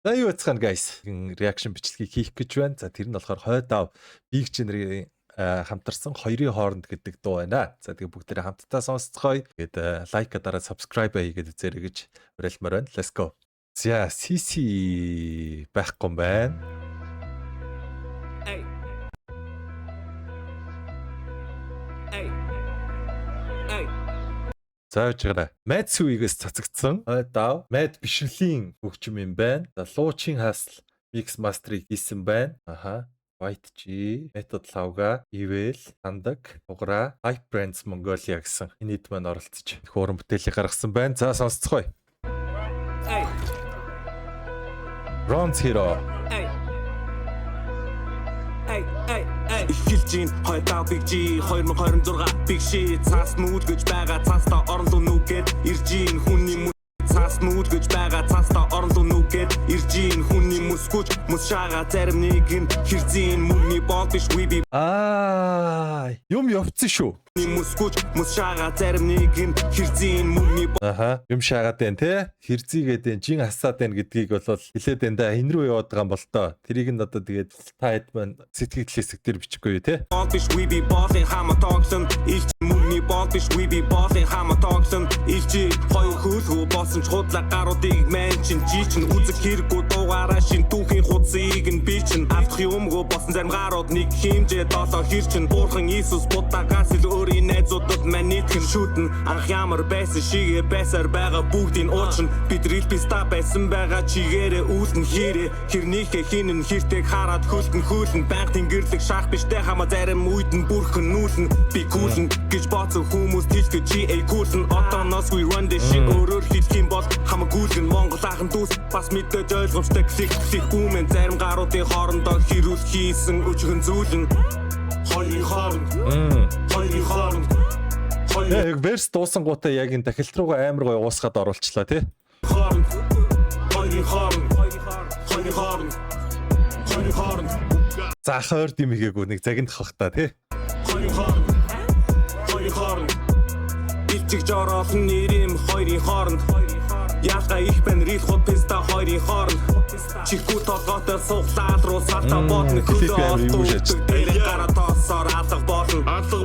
За юу яцгаана guys. Reaction бичлэгийг хийх гэж байна. За тэр нь болохоор хойдоо Big Genre хамтарсан хоёрын хооронд гэдэг дуу байна. За тэгээ бүгдээрээ хамтдаа сонсцгоё. Тэгээд лайк дараад subscribe хийгээд үзээрэй гэж уриалмаар байна. Let's go. За CC байхгүй юм байна. За чигээр Mad Suite-гээс цацагдсан. Хойдоо Mad бишрэлийн хөгжим юм байна. За Луучин Хасл mix master-ыг хийсэн байна. Аха. White G, Method Lawga, Evel, Tandak, Угра, Hype Brands Mongolia гэсэн энэд маань оролцож хөөрөн бүтээлийг гаргасан байна. За сонсцгоё. Bronze Hero. Ихэлжин хойдоо Big G 2026 Big Shit цаас нүүлгэж байгаа цаастаа орон руу нүгээд иржин хүний цаас нүүлгэж байгаа цаастаа орон руу нүгээд иржин хүний мөсгөж мөс шаага зарим нэг нь хэрзийн мөнгөний бол биш we be юм явцсан шүү. Мөсгөж мөс шаага зарим нэг нь хэрзийн мөнгөний Аха юм шаагаад байна те хэрзийгээд байна жин хасаад байна гэдгийг бол хэлээд байна да энэ рүү яваад байгаа юм бол тоо тэрийг нь одоо тэгээд та хэд маань сэтгэл хэлсэг дээр бичихгүй юу те бол биш we be bossing хама тогсон их мөнгөний бол биш we be bossing хама тогсон их чи хоёр хөлхөө болсон ч худлаа гаруудыг меншин жичин үзэг хэрэггүй дуугаараа шин түүхийн хуудсыг нь би чин авах юмгүй болсон зарим гарууд нэг хэмжээ доолоо хэрчин буурхан Иесус будагаас ил өөрийн найзуудад манитхэн шүтэн анх ямар байсан шигээ байсаар байгаа бүгдийн уучин бид рилбиста байсан байгаа чигээрээ үүлэн хэрэг хэрнийхээ хинэн хэртэйг хараад хөлтөн хөөлн байнга тэнгэрлэг шах биштэй хама зарим үйд нь бүрхэн нүүлэн би күүлэн гэж бооцсон хүмүүс тийчгээ GA күүлэн отоноос we run this shit өөрөөр хэлэх юм бол хамаагүйгэн Монгол ахын дүүс бас мэдээж ойлгомжтой клик гүмэн зарим гаруудын хоорондоо хэрүүл хийсэн өчгөн зүйлэн хоёрын хооронд яг верс дуусангуудаа яг энэ тахилт руугаа амар гоё уусгаад оруулчлаа тий хоёрын хооронд За хойр димигээгүй нэг загинд хах та тий хоёрын хооронд ичиг жороолн нэрэм хоёрын хооронд Яалга их бэн рил хот песта хоёрын хооронд чихгүү толгойтой суглаад руу салтаа бодно хөлөө гараа тоосоор алга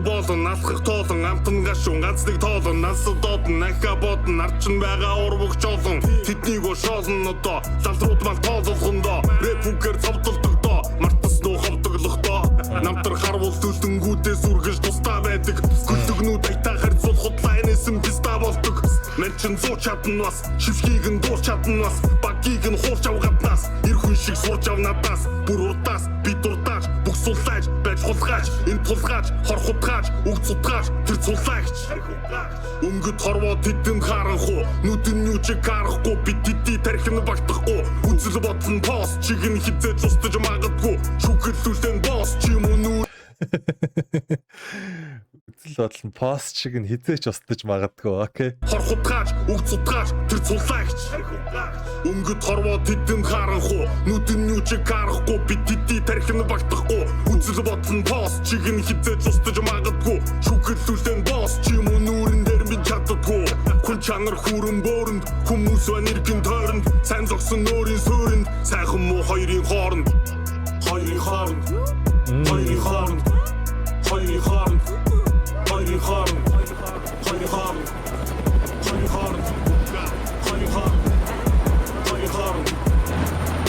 болон алхах тоолон амтан гашуун ганцдаг тоолон насд додон нахаа бодон арчин байгаа урвагч олон тэднийг шоолн одоо залрууд мал тоолгондоо рэпүкер цовдолдогдоо мартас нуу ховдоглохдоо намтар харвал төлөнгүүдээ сүргэж тустаа байдаг гүлдөгнүүд айтаа харьцуул худлаа энэсэн писта болдог Менчин зуур чадна бас шивхийг нь дуурч чадна бас багийг нь хуурч авгаднаас эр хүн шиг сурч авнадаас бүр урдаас бид урдаач бүх суллаач байж хулгаач энэ тулгаач хор хутгаач үг цутгаач тэр цуллагч өнгөд хорвоо тэдэнд харанхуу нүдэн юу ч харахгүй бид тэдий тархин багтахгүй үзэл бодлон пост чиг нь хизээж устж магадгүй шүхэллүүлэн босс ч юм уу Үзэл бодлон пост шиг нь хизээч устж магадгүй окей хор хутгаач үг цутгаач тэр цуллагч өнгөд хорвоо тэдэнд харанхуу нүдэн юу ч харахгүй бид тэдий тархин багтахгүй үзэл бодлон пост чиг нь хизээж устж магадгүй шүхэллүүлэн босс ч юм уу нүүрэн дээр би чаддаггүй хүн чанар хүрэн бөөрөнд хүмүүс ба нэргэн тойронд сайн зогсон нөрийн суурьнд сайхан муу хоёрын хооронд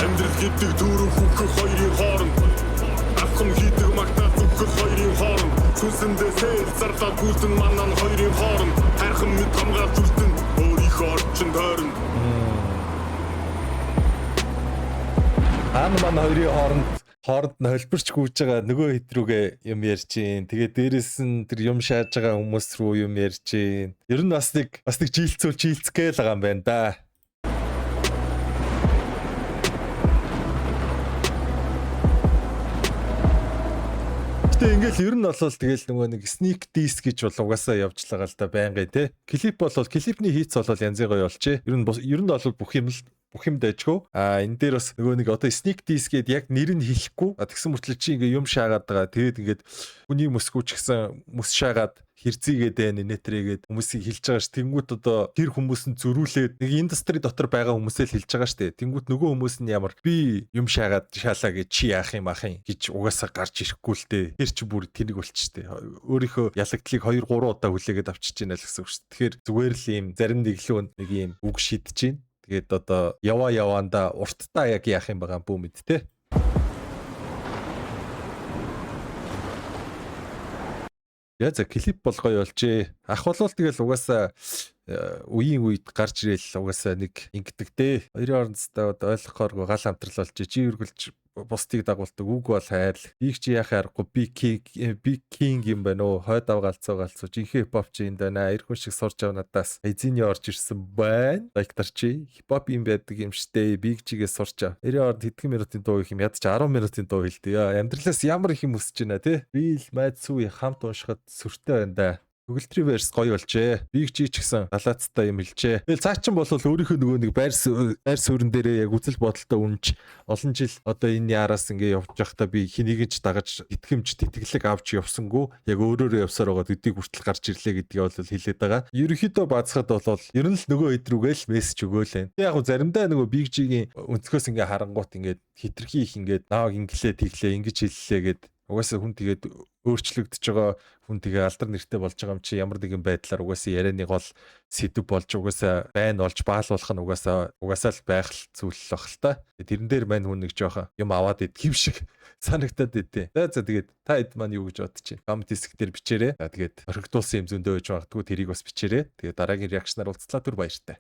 Амьдрал гэдэг дөрөв хүүхэг хоёрын хооронд Авхам хийдэг магтаал зүгхэг хоёрын хооронд Сүнсэндээ сэл зарлаа гүйлтэн манан хоёрын хооронд Хайрхан мэд хамгаалж үлдэн өөрийнхөө орчин тойронд Хаана маань хоёрын хооронд нь холбирч гүйж байгаа нөгөө хэд рүүгээ юм ярьж гин. Тэгээ дээрэс нь тэр юм шааж байгаа хүмүүс рүү юм ярьж гин. Ер нь бас нэг жилцгээл байгаа юм байна да. Гэтэ ингээл ер нь бол тэгэл нөгөө нэг sneak diss гэж бол угаасаа явж байгаа л да байнгын те. Клип клипний хийц бол янзын гоё болчээ. Ер нь бол бүх юм л бүх юм дайжгүй. Энэ дээр бас нөгөө нэг одоо sneak diss гээд яг нэр нь хэлэхгүй. Тэгсэн мөртлөө чи ингээ юм шаагаад байгаа. Тэгээд ингээд хүний мөсгүүч гэсэн мөс шаагаад хэрзийгээд байна нэтрэгээд хүмүүсийг хэлж байгаа ш. Тэнгүүт одоо тэр хүмүүс нь зөрүүлээд нэг индастри дотор байгаа хүмүүсээ л хэлж байгаа штэ. Тэнгүүт нөгөө хүмүүс нь ямар би юм шаагаад шаалаа гэж чи яах юм гэж угаасаа гарч ирэхгүй л дээ. Тэр чи бүр тэнэг болчихтэй. Өөрийнхөө ялагдлыг 2 3 удаа хүлээгээд авчиж байна л гэсэн үг ш. Тэгэхээр зүгээр л ийм зарим нэглүү нэг ийм үг шидэж чинь. Тэгээд одоо яваанда урттаа яг яах юм байгаа бүү мэд те. За клип болгоё болжээ. Ах болвол тэгэл угаасаа үеийн үед гарч ирэл угаасаа нэг ингэдэг дээ. Хоёрын орондоо ойлгохоор гал хамтрал болж чи үргэлж бусдыг дагуулдаг үг бол хайрл. Бийг чи яхаар би king юм байна уу? Хойд авгаалцаа жинхэнэ хипхоп чи энэ байна. Эргэн шиг сурч аваа надаас эзэний орж ирсэн байна. Лайктар чи хипхоп юм байдаг юм штэ. Бийг чигээ сурч ав. 90 орд хэдхэн минутын дуу их юм ядч 10 минутын дуу хэлдэг. Амьдралаас ямар их юм өсөж байна те. Real Mad Sui хамт уншихад сүртэй байна да. Google Tree-verse гоё болжээ. Big G ч гэсэн галаацтай юм хэлжээ. Тэгэл цаачин бол өөрийнхөө нөгөө нэг байр суурин дээрээ яг үзэл бодолтой үнж олон жил одоо энэ яараас ингээ явж байхдаа би хэнийг ч дагаж итгэмж тэтгэлэг авч явсангүй яг өөрөөрөө явсаар байгаа төдийг хүртэл гарч ирлээ гэдгийг бол хэлээд байгаа. Ерөнхийдөө баацхад бол ер нь л нөгөө идрүүгээл мессеж өгөөлээ. Яг заримдаа нөгөө Big G-ийн өнцгөөс ингээ харангуут ингээ хитрхи их ингээ нааг инглээ тийглээ ингэж хэллээ гэд угаасаа хүн тэгээд өөрчлөгдөж байгаа хүн тэгээ алдар нэртэй болж байгаа юм чи ямар нэгэн байдлаар угаасаа ярианы гол сэдв болж угаасаа байн болж баалуулах нь угаасаа л байх зүйл л бах л та. Тэрэн дээр мань хүн нэг жоохон юм аваад идэх юм шиг санагтаад идэв. За тэгээд та хэд маань юу гэж бодож байна? Коммент хэсэг дээр бичээрэй. За тэгээд орхигдуулсан юм зөндөө байж магадгүй тэрийг бас бичээрэй. Тэгээд дараагийн реакшнаар уулзлаа түр баяртай.